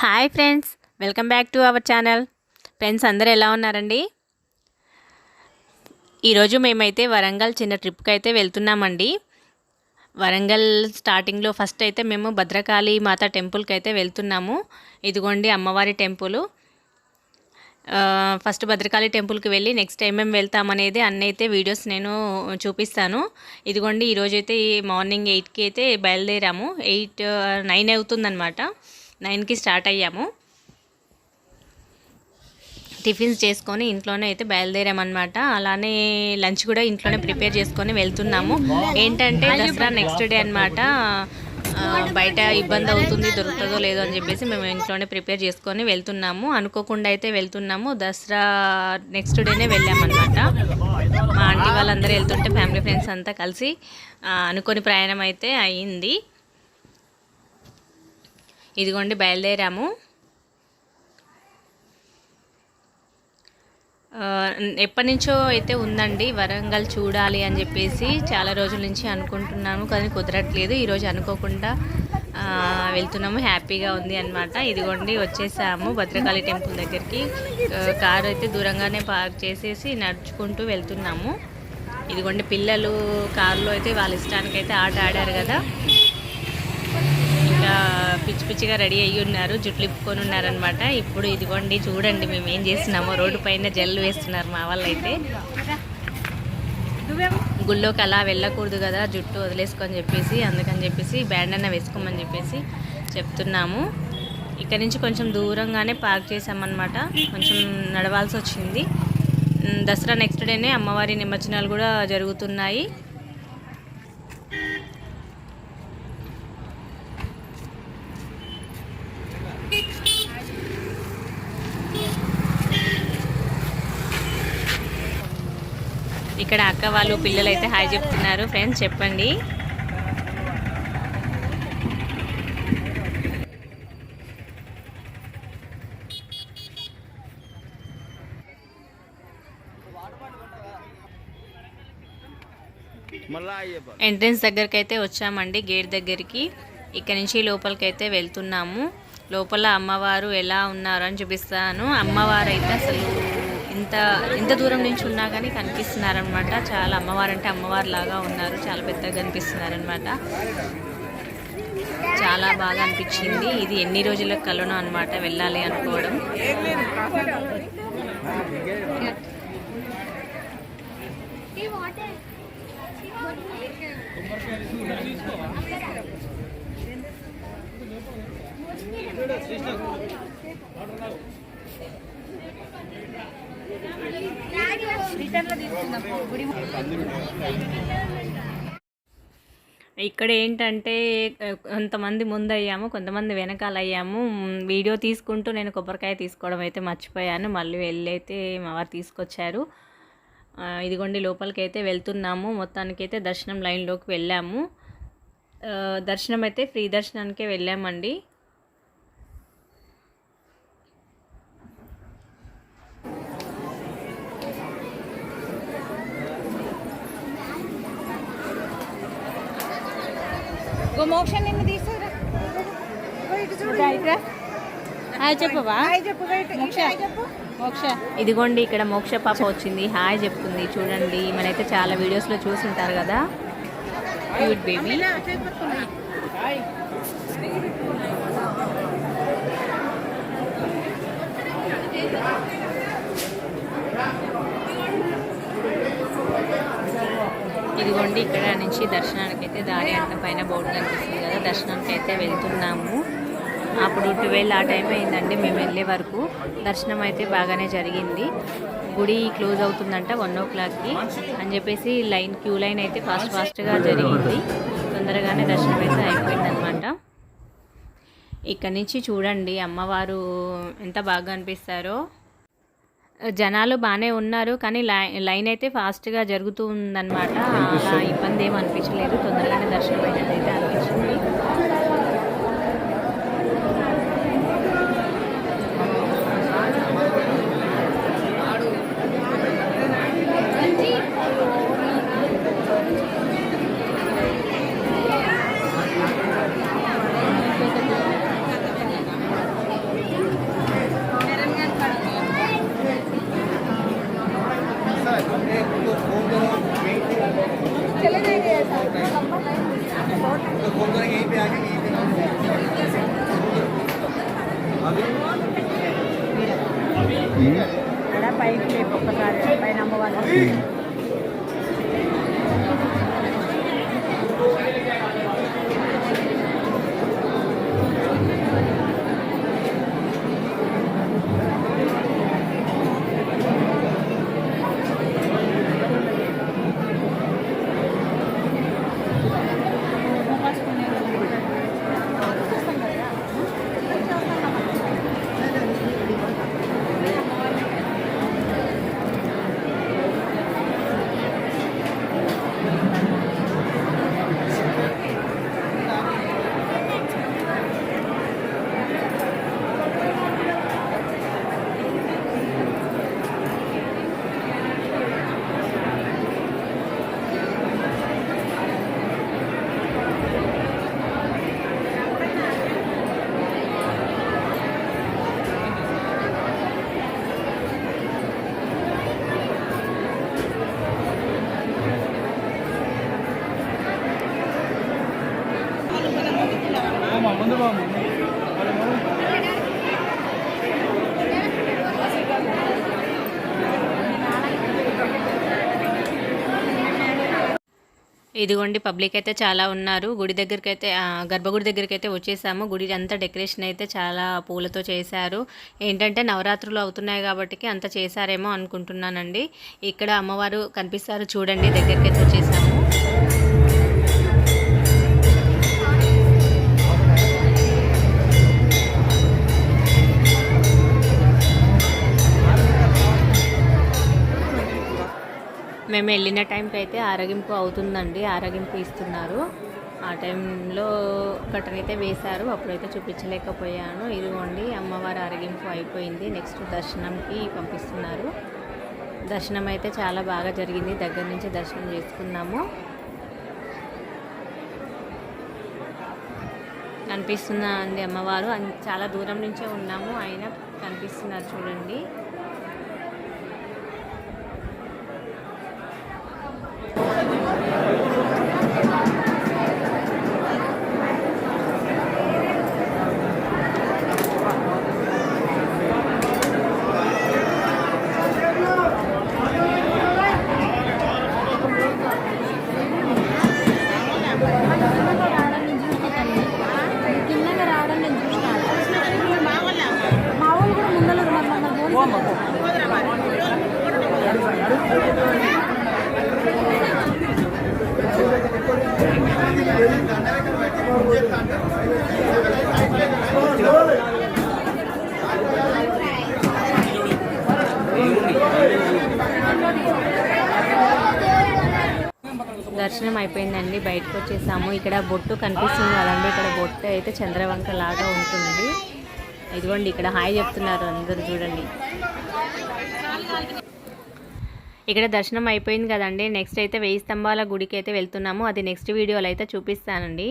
Hi friends, welcome back to our channel. Friends అందరూ ఎలా ఉన్నారండి? ఈరోజు మేమైతే వరంగల్ చిన్న ట్రిప్కి అయితే వెళ్తున్నామండి. వరంగల్ స్టార్టింగ్లో ఫస్ట్ అయితే మేము భద్రకాళి మాత టెంపుల్కి అయితే వెళ్తున్నాము. ఇదిగోండి అమ్మవారి టెంపుల్. ఫస్ట్ భద్రకాళి టెంపుల్కి వెళ్ళి నెక్స్ట్ ఏమేమి వెళ్తామనేది అన్నీ అయితే వీడియోస్ నేను చూపిస్తాను. ఇదిగోండి ఈరోజైతే మార్నింగ్ 8కి అయితే బయలుదేరాము. 9 అవుతుందన్నమాట. 9కి స్టార్ట్ అయ్యాము. టిఫిన్స్ చేసుకొని ఇంట్లోనే అయితే బయలుదేరామన్నమాట. అలానే లంచ్ కూడా ఇంట్లోనే ప్రిపేర్ చేసుకొని వెళ్తున్నాము. ఏంటంటే దసరా నెక్స్ట్ డే అనమాట. బయట ఇబ్బంది అవుతుంది, దొరుకుతుందో లేదో అని చెప్పేసి మేము ఇంట్లోనే ప్రిపేర్ చేసుకొని వెళ్తున్నాము. అనుకోకుండా అయితే వెళ్తున్నాము. దసరా నెక్స్ట్ డేనే వెళ్ళామన్నమాట. మా ఆంటీ వాళ్ళందరూ వెళ్తుంటే ఫ్యామిలీ ఫ్రెండ్స్ అంతా కలిసి అనుకోని ప్రయాణం అయితే అయ్యింది. ఇదిగోండి బయలుదేరాము. ఎప్పటి నుంచో అయితే ఉందండి వరంగల్ చూడాలి అని చెప్పేసి. చాలా రోజుల నుంచి అనుకుంటున్నాము కానీ కుదరట్లేదు. ఈరోజు అనుకోకుండా వెళ్తున్నాము. హ్యాపీగా ఉంది అనమాట. ఇదిగోండి వచ్చేసాము భద్రకాళి టెంపుల్ దగ్గరికి. కారు అయితే దూరంగానే పార్క్ చేసేసి నడుచుకుంటూ వెళ్తున్నాము. ఇదిగోండి పిల్లలు కారులో అయితే వాళ్ళ ఇష్టానికైతే ఆట ఆడారు కదా. ఇంకా పిచ్చి పిచ్చిగా రెడీ అయ్యి ఉన్నారు, జుట్లు ఇప్పుకొని ఉన్నారనమాట. ఇప్పుడు ఇదిగోండి చూడండి మేము ఏం చేస్తున్నామో. రోడ్డు పైన జల్లు వేస్తున్నారు మా వాళ్ళు అయితే. గుళ్ళోకి అలా వెళ్ళకూడదు కదా జుట్టు వదిలేసుకొని చెప్పేసి, అందుకని చెప్పేసి బ్యాండ్ అన్న వేసుకోమని చెప్పేసి చెప్తున్నాము. ఇక్కడ నుంచి కొంచెం దూరంగానే పార్క్ చేసామన్నమాట. కొంచెం నడవాల్సి వచ్చింది. దసరా నెక్స్ట్ డేనే అమ్మవారి నిమజ్జనాలు కూడా జరుగుతున్నాయి. ఇక్కడ అక్క వాళ్ళు పిల్లలు అయితే హాయ్ చెప్తున్నారు. ఫ్రెండ్స్ చెప్పండి. ఎంట్రన్స్ దగ్గరికి అయితే వచ్చామండి, గేట్ దగ్గరికి. ఇక్కడ నుంచి లోపలికి అయితే వెళ్తున్నాము. లోపల అమ్మవారు ఎలా ఉన్నారు అని చూపిస్తాను. అమ్మవారు అయితే అసలు ఇంత దూరం నుంచి ఉన్నా కానీ కనిపిస్తున్నారనమాట. చాలా అమ్మవారు అంటే అమ్మవారు లాగా ఉన్నారు. చాలా పెద్దగా కనిపిస్తున్నారనమాట. చాలా బాగా అనిపించింది. ఇది ఎన్ని రోజుల కలను అనమాట వెళ్ళాలి అనుకోవడం. ఇక్కడ ఏంటంటే కొంతమంది ముందు అయ్యాము, కొంతమంది వెనకాల అయ్యాము. వీడియో తీసుకుంటూ నేను కొబ్బరికాయ తీసుకోవడం అయితే మర్చిపోయాను. మళ్ళీ వెళ్ళి అయితే మా వారు తీసుకొచ్చారు. ఇదిగోండి లోపలికి అయితే వెళ్తున్నాము. మొత్తానికైతే దర్శనం లైన్లోకి వెళ్ళాము. దర్శనం అయితే ఫ్రీ దర్శనానికే వెళ్ళామండి. మోక్ష నిన్ను తీసుకురా. చెప్పవా? మోక్ష ఇదిగోండి ఇక్కడ మోక్ష పాప వచ్చింది, హాయ్ చెప్తుంది. చూడండి మనైతే చాలా వీడియోస్లో చూసుంటారు కదా, క్యూట్ బేబీ. ఇదిగోండి ఇక్కడ నుంచి దర్శనానికి అయితే దారి అంట పైన బోర్డు కనిపిస్తుంది కదా, దర్శనానికి అయితే వెళ్తున్నాము. అప్పుడు 12 ఆ టైం అయిందండి మేము వెళ్ళే వరకు. దర్శనం అయితే బాగానే జరిగింది. గుడి క్లోజ్ అవుతుందంట 1 o'clockకి అని చెప్పేసి క్యూ లైన్ అయితే ఫాస్ట్గా జరిగింది. తొందరగానే దర్శనం అయితే అయిపోయిందనమాట. ఇక్కడ నుంచి చూడండి అమ్మవారు ఎంత బాగా అనిపిస్తారో. జనాలు బాగానే ఉన్నారు కానీ లైన్ అయితే ఫాస్ట్గా జరుగుతూ ఉందన్నమాట. అలా ఇబ్బంది ఏమి అనిపించలేదు. తొందరగానే దర్శనం అయినట్టయితే అనిపించింది. అక్కడ పైకి లేపు ఒక్కసారి పైన అమ్మవారు. ఇదిగోండి పబ్లిక్ అయితే చాలా ఉన్నారు. గుడి దగ్గరికి అయితే గర్భగుడి దగ్గరికి అయితే వచ్చేసాము. గుడి అంతా డెకరేషన్ అయితే చాలా పూలతో చేశారు. ఏంటంటే నవరాత్రులు అవుతున్నాయి కాబట్టి అంత చేశారేమో అనుకుంటున్నానండి. ఇక్కడ అమ్మవారు కనిపిస్తారు చూడండి, దగ్గరికి అయితే వచ్చేసాము. మేము వెళ్ళిన టైంకి అయితే ఆరగింపు అవుతుందండి, ఆరగింపు ఇస్తున్నారు. ఆ టైంలో కట్టనైతే వేశారు, అప్పుడైతే చూపించలేకపోయాను. ఇదిగోండి అమ్మవారి ఆరగింపు అయిపోయింది. నెక్స్ట్ దర్శనంకి పంపిస్తున్నారు. దర్శనం అయితే చాలా బాగా జరిగింది, దగ్గర నుంచి దర్శనం చేసుకున్నాము. కనిపిస్తుందా అండి అమ్మవారు? చాలా దూరం నుంచే ఉన్నాము, అయినా కనిపిస్తున్నారు చూడండి. దర్శనం అయిపోయిందండి, బయటకు వచ్చేసాము. ఇక్కడ బొట్టు కనిపిస్తుంది కదండి, ఇక్కడ బొట్టు అయితే చంద్రవంక లాగా ఉంటుంది. ఇదిగోండి ఇక్కడ హాయ్ చెప్తున్నారు అందరూ చూడండి. ఇక్కడ దర్శనం అయిపోయింది కదండి. నెక్స్ట్ అయితే 1000 స్తంభాల గుడికి అయితే వెళ్తున్నాము. అది నెక్స్ట్ వీడియోలో అయితే చూపిస్తానండి.